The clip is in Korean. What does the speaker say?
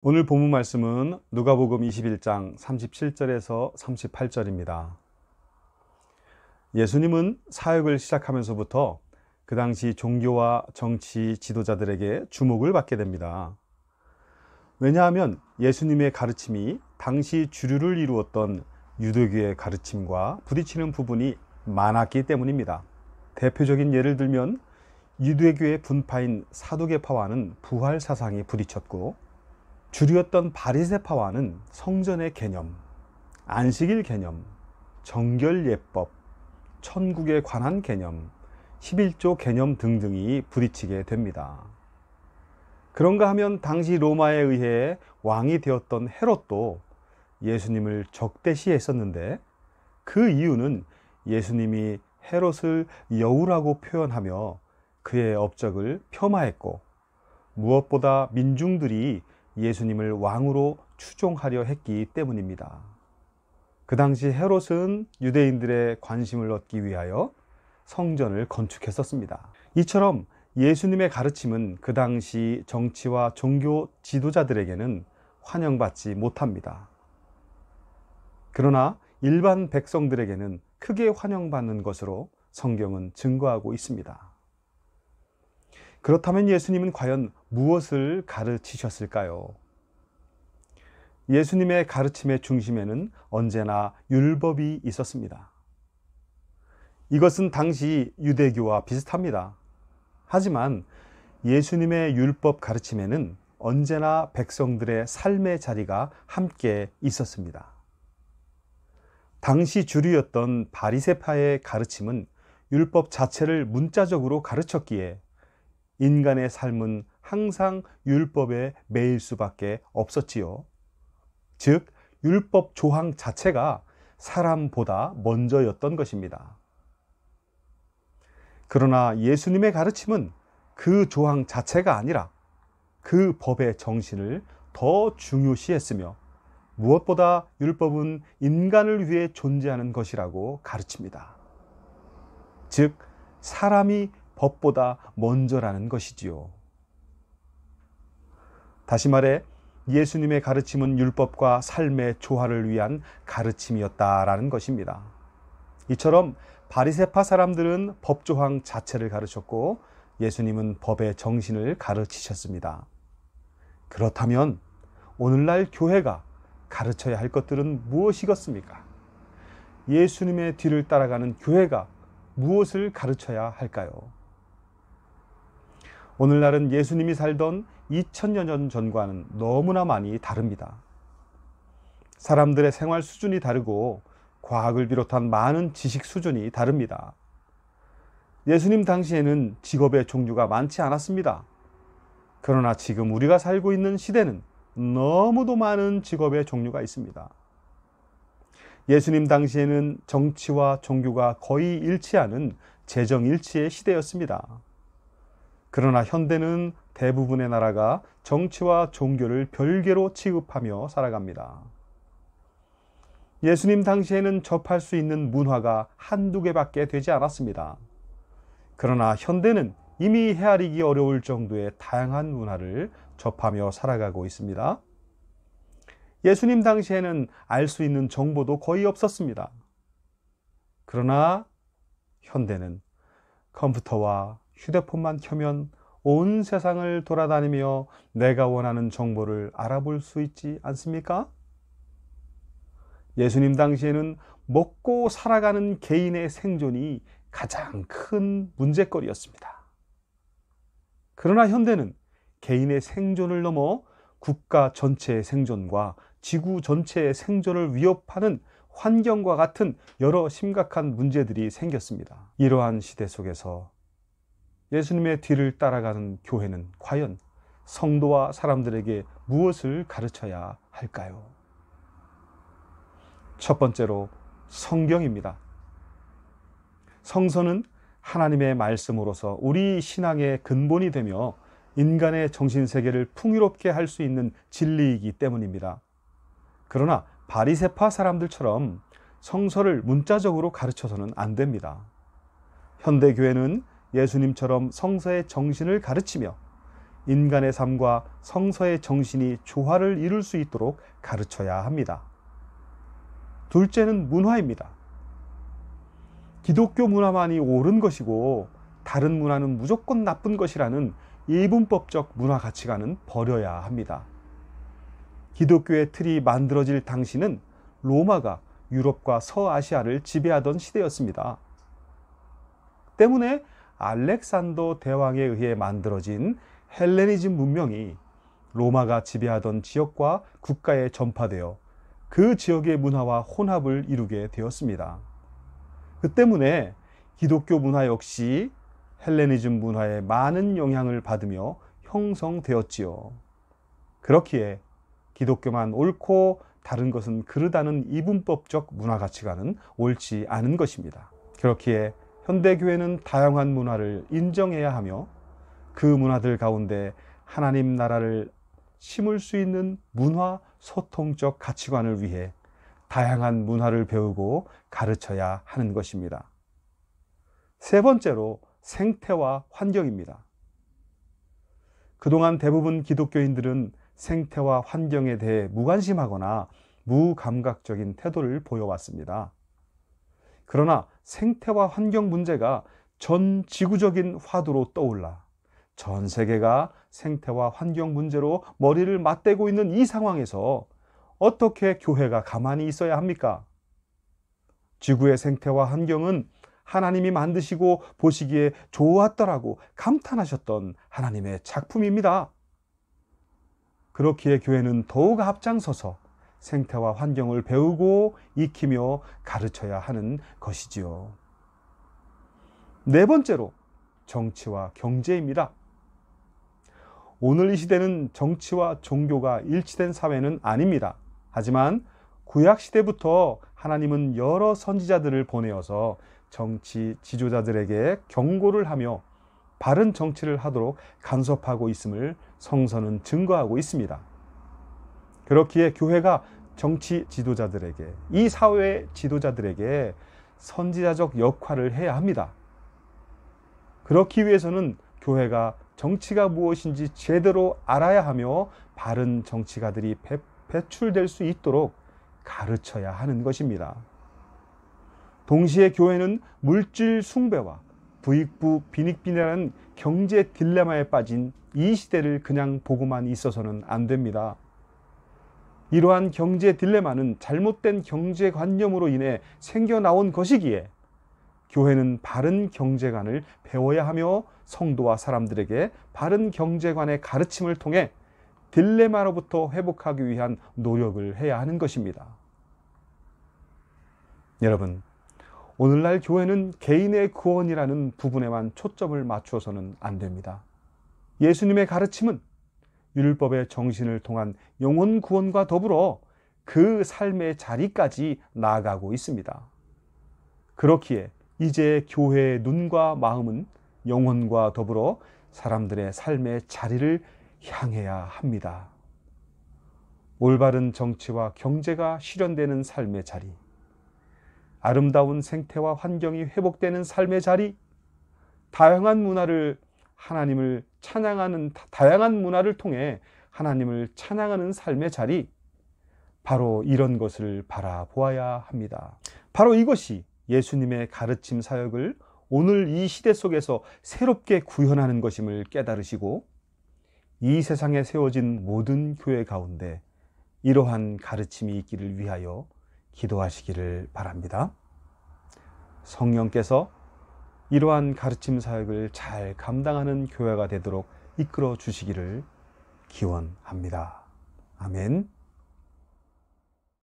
오늘 본문 말씀은 누가복음 21장 37절에서 38절입니다. 예수님은 사역을 시작하면서부터 그 당시 종교와 정치 지도자들에게 주목을 받게 됩니다. 왜냐하면 예수님의 가르침이 당시 주류를 이루었던 유대교의 가르침과 부딪히는 부분이 많았기 때문입니다. 대표적인 예를 들면 유대교의 분파인 사두개파와는 부활 사상이 부딪혔고, 주류였던 바리새파와는 성전의 개념, 안식일 개념, 정결예법, 천국에 관한 개념, 11조 개념 등등이 부딪히게 됩니다. 그런가 하면 당시 로마에 의해 왕이 되었던 헤롯도 예수님을 적대시했었는데, 그 이유는 예수님이 헤롯을 여우라고 표현하며 그의 업적을 폄하했고, 무엇보다 민중들이 예수님을 왕으로 추종하려 했기 때문입니다. 그 당시 헤롯은 유대인들의 관심을 얻기 위하여 성전을 건축했었습니다. 이처럼 예수님의 가르침은 그 당시 정치와 종교 지도자들에게는 환영받지 못합니다. 그러나 일반 백성들에게는 크게 환영받는 것으로 성경은 증거하고 있습니다. 그렇다면 예수님은 과연 무엇을 가르치셨을까요? 예수님의 가르침의 중심에는 언제나 율법이 있었습니다. 이것은 당시 유대교와 비슷합니다. 하지만 예수님의 율법 가르침에는 언제나 백성들의 삶의 자리가 함께 있었습니다. 당시 주류였던 바리새파의 가르침은 율법 자체를 문자적으로 가르쳤기에 인간의 삶은 항상 율법에 매일 수밖에 없었지요. 즉, 율법 조항 자체가 사람보다 먼저였던 것입니다. 그러나 예수님의 가르침은 그 조항 자체가 아니라 그 법의 정신을 더 중요시했으며, 무엇보다 율법은 인간을 위해 존재하는 것이라고 가르칩니다. 즉, 사람이 법보다 먼저라는 것이지요. 다시 말해 예수님의 가르침은 율법과 삶의 조화를 위한 가르침이었다라는 것입니다. 이처럼 바리새파 사람들은 법 조항 자체를 가르쳤고, 예수님은 법의 정신을 가르치셨습니다. 그렇다면 오늘날 교회가 가르쳐야 할 것들은 무엇이겠습니까? 예수님의 뒤를 따라가는 교회가 무엇을 가르쳐야 할까요? 오늘날은 예수님이 살던 2000여 년 전과는 너무나 많이 다릅니다. 사람들의 생활 수준이 다르고 과학을 비롯한 많은 지식 수준이 다릅니다. 예수님 당시에는 직업의 종류가 많지 않았습니다. 그러나 지금 우리가 살고 있는 시대는 너무도 많은 직업의 종류가 있습니다. 예수님 당시에는 정치와 종교가 거의 일치하는 재정일치의 시대였습니다. 그러나 현대는 대부분의 나라가 정치와 종교를 별개로 취급하며 살아갑니다. 예수님 당시에는 접할 수 있는 문화가 한두 개밖에 되지 않았습니다. 그러나 현대는 이미 헤아리기 어려울 정도의 다양한 문화를 접하며 살아가고 있습니다. 예수님 당시에는 알 수 있는 정보도 거의 없었습니다. 그러나 현대는 컴퓨터와 휴대폰만 켜면 온 세상을 돌아다니며 내가 원하는 정보를 알아볼 수 있지 않습니까? 예수님 당시에는 먹고 살아가는 개인의 생존이 가장 큰 문제거리였습니다. 그러나 현대는 개인의 생존을 넘어 국가 전체의 생존과 지구 전체의 생존을 위협하는 환경과 같은 여러 심각한 문제들이 생겼습니다. 이러한 시대 속에서 예수님의 뒤를 따라가는 교회는 과연 성도와 사람들에게 무엇을 가르쳐야 할까요? 첫 번째로 성경입니다. 성서는 하나님의 말씀으로서 우리 신앙의 근본이 되며 인간의 정신세계를 풍요롭게 할 수 있는 진리이기 때문입니다. 그러나 바리새파 사람들처럼 성서를 문자적으로 가르쳐서는 안 됩니다. 현대교회는 예수님처럼 성서의 정신을 가르치며 인간의 삶과 성서의 정신이 조화를 이룰 수 있도록 가르쳐야 합니다. 둘째는 문화입니다. 기독교 문화만이 옳은 것이고 다른 문화는 무조건 나쁜 것이라는 이분법적 문화 가치관은 버려야 합니다. 기독교의 틀이 만들어질 당시는 로마가 유럽과 서아시아를 지배하던 시대였습니다. 때문에 알렉산더 대왕에 의해 만들어진 헬레니즘 문명이 로마가 지배하던 지역과 국가에 전파되어 그 지역의 문화와 혼합을 이루게 되었습니다. 그 때문에 기독교 문화 역시 헬레니즘 문화에 많은 영향을 받으며 형성되었지요. 그렇기에 기독교만 옳고 다른 것은 그르다는 이분법적 문화 가치관은 옳지 않은 것입니다. 그렇기에 현대교회는 다양한 문화를 인정해야 하며 그 문화들 가운데 하나님 나라를 심을 수 있는 문화 소통적 가치관을 위해 다양한 문화를 배우고 가르쳐야 하는 것입니다. 세 번째로 생태와 환경입니다. 그동안 대부분 기독교인들은 생태와 환경에 대해 무관심하거나 무감각적인 태도를 보여왔습니다. 그러나 생태와 환경 문제가 전 지구적인 화두로 떠올라 전 세계가 생태와 환경 문제로 머리를 맞대고 있는 이 상황에서 어떻게 교회가 가만히 있어야 합니까? 지구의 생태와 환경은 하나님이 만드시고 보시기에 좋았더라고 감탄하셨던 하나님의 작품입니다. 그렇기에 교회는 더욱 앞장서서 생태와 환경을 배우고 익히며 가르쳐야 하는 것이지요. 네 번째로 정치와 경제입니다. 오늘 이 시대는 정치와 종교가 일치된 사회는 아닙니다. 하지만 구약시대부터 하나님은 여러 선지자들을 보내어서 정치 지도자들에게 경고를 하며 바른 정치를 하도록 간섭하고 있음을 성서는 증거하고 있습니다. 그렇기에 교회가 정치 지도자들에게, 이 사회 지도자들에게 선지자적 역할을 해야 합니다. 그렇기 위해서는 교회가 정치가 무엇인지 제대로 알아야 하며 바른 정치가들이 배출될 수 있도록 가르쳐야 하는 것입니다. 동시에 교회는 물질 숭배와 부익부 빈익빈이라는 경제 딜레마에 빠진 이 시대를 그냥 보고만 있어서는 안 됩니다. 이러한 경제 딜레마는 잘못된 경제관념으로 인해 생겨나온 것이기에 교회는 바른 경제관을 배워야 하며 성도와 사람들에게 바른 경제관의 가르침을 통해 딜레마로부터 회복하기 위한 노력을 해야 하는 것입니다. 여러분, 오늘날 교회는 개인의 구원이라는 부분에만 초점을 맞추어서는 안 됩니다. 예수님의 가르침은 율법의 정신을 통한 영혼 구원과 더불어 그 삶의 자리까지 나아가고 있습니다. 그렇기에 이제 교회의 눈과 마음은 영혼과 더불어 사람들의 삶의 자리를 향해야 합니다. 올바른 정치와 경제가 실현되는 삶의 자리, 아름다운 생태와 환경이 회복되는 삶의 자리, 다양한 문화를 통해 하나님을 찬양하는 삶의 자리, 바로 이런 것을 바라보아야 합니다. 바로 이것이 예수님의 가르침 사역을 오늘 이 시대 속에서 새롭게 구현하는 것임을 깨달으시고 이 세상에 세워진 모든 교회 가운데 이러한 가르침이 있기를 위하여 기도하시기를 바랍니다. 성령께서 이러한 가르침 사역을 잘 감당하는 교회가 되도록 이끌어 주시기를 기원합니다. 아멘.